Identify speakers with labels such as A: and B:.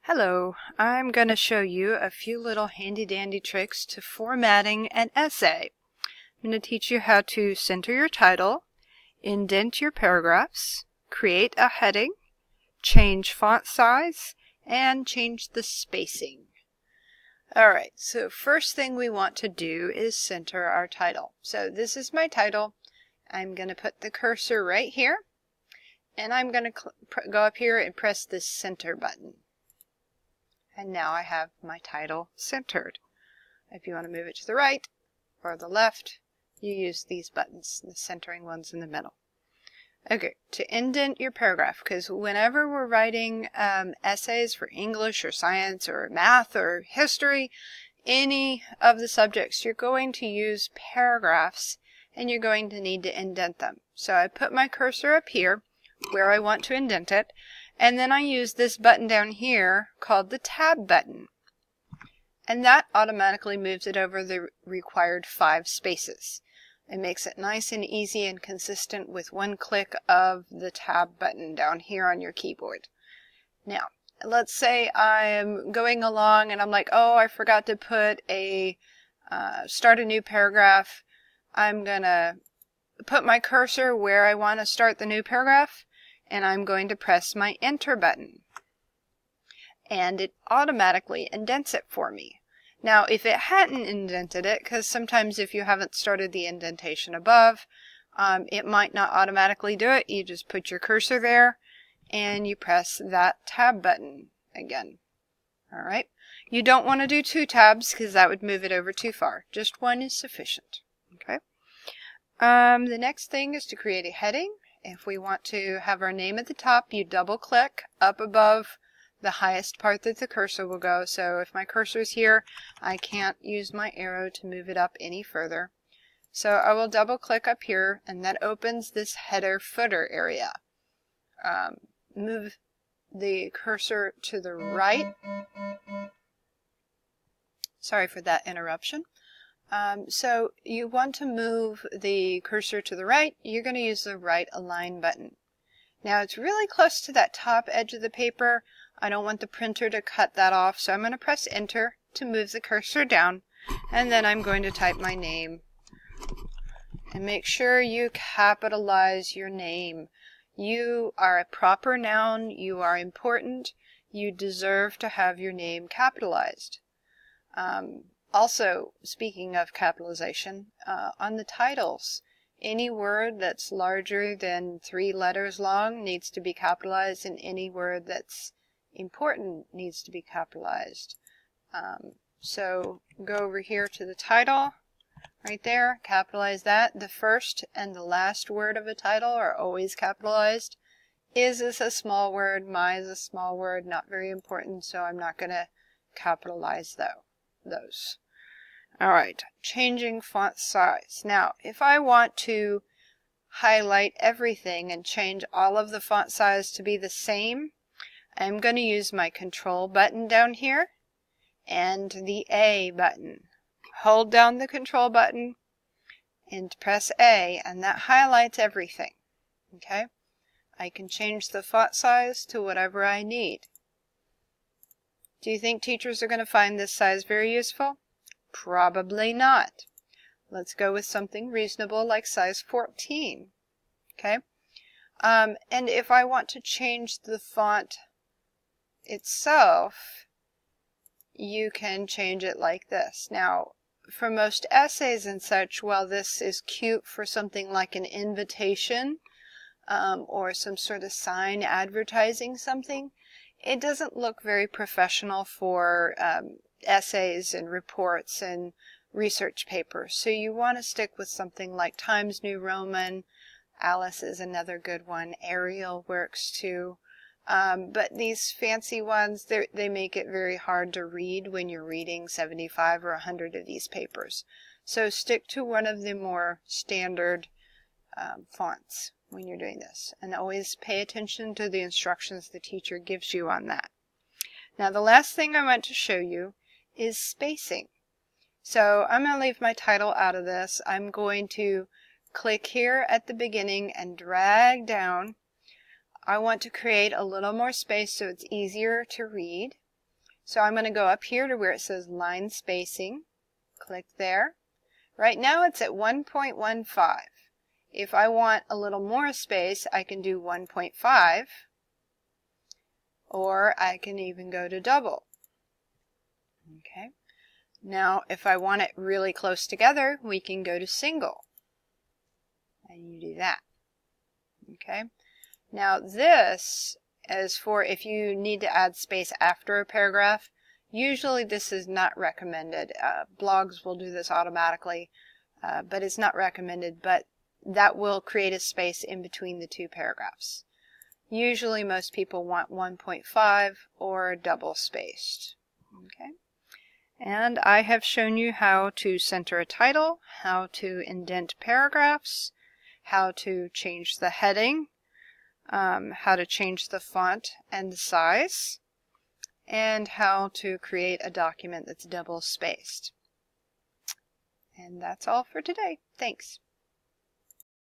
A: Hello, I'm going to show you a few little handy-dandy tricks to formatting an essay. I'm going to teach you how to center your title, indent your paragraphs, create a heading, change font size, and change the spacing. Alright, so first thing we want to do is center our title. So this is my title. I'm going to put the cursor right here, and I'm going to go up here and press this center button. And now I have my title centered. If you want to move it to the right or the left, you use these buttons, the centering ones in the middle. Okay, to indent your paragraph, because whenever we're writing essays for English or science or math or history, any of the subjects, you're going to use paragraphs and you're going to need to indent them. So I put my cursor up here where I want to indent it, and then I use this button down here called the tab button. And that automatically moves it over the required 5 spaces. It makes it nice and easy and consistent with one click of the tab button down here on your keyboard. Now, let's say I'm going along and I'm like, oh, I forgot to put start a new paragraph. I'm going to put my cursor where I want to start the new paragraph, and I'm going to press my enter button. And it automatically indents it for me. Now, if it hadn't indented it, because sometimes if you haven't started the indentation above, it might not automatically do it. You just put your cursor there and you press that tab button again. Alright. You don't want to do 2 tabs because that would move it over too far. Just 1 is sufficient. Okay. The next thing is to create a heading. If we want to have our name at the top, you double click up above the highest part that the cursor will go. So if my cursor is here, I can't use my arrow to move it up any further. So I will double click up here, and that opens this header footer area. Move the cursor to the right. Sorry for that interruption. So you want to move the cursor to the right. You're going to use the right align button. Now it's really close to that top edge of the paper. I don't want the printer to cut that off, so I'm going to press enter to move the cursor down, and then I'm going to type my name. And make sure you capitalize your name. You are a proper noun. You are important. You deserve to have your name capitalized. Also, speaking of capitalization, on the titles, any word that's larger than 3 letters long needs to be capitalized, and any word that's important needs to be capitalized. So go over here to the title, right there, capitalize that. The first and the last word of a title are always capitalized. Is a small word, my is a small word, not very important, so I'm not going to capitalize those. Alright, changing font size. Now, if I want to highlight everything and change all of the font size to be the same, I'm going to use my control button down here and the A button. Hold down the control button and press A, and that highlights everything. Okay? I can change the font size to whatever I need. Do you think teachers are going to find this size very useful? Probably not. Let's go with something reasonable like size 14. Okay? And if I want to change the font itself, you can change it like this. Now, for most essays and such, while this is cute for something like an invitation or some sort of sign advertising something, it doesn't look very professional for essays and reports and research papers. So you want to stick with something like Times New Roman. Alice is another good one. Arial works too. But these fancy ones, they make it very hard to read when you're reading 75 or 100 of these papers. So stick to one of the more standard fonts when you're doing this. And always pay attention to the instructions the teacher gives you on that. Now the last thing I want to show you is spacing. So I'm going to leave my title out of this. I'm going to click here at the beginning and drag down. I want to create a little more space so it's easier to read. So I'm going to go up here to where it says line spacing. Click there. Right now it's at 1.15. If I want a little more space, I can do 1.5, or I can even go to double. Okay. Now, if I want it really close together, we can go to single. And you do that. Okay. Now this is for if you need to add space after a paragraph. Usually this is not recommended. Blogs will do this automatically, but it's not recommended. But that will create a space in between the two paragraphs. Usually most people want 1.5 or double spaced. Okay. And I have shown you how to center a title, how to indent paragraphs, how to change the heading, how to change the font and the size, and how to create a document that's double spaced. And that's all for today. Thanks.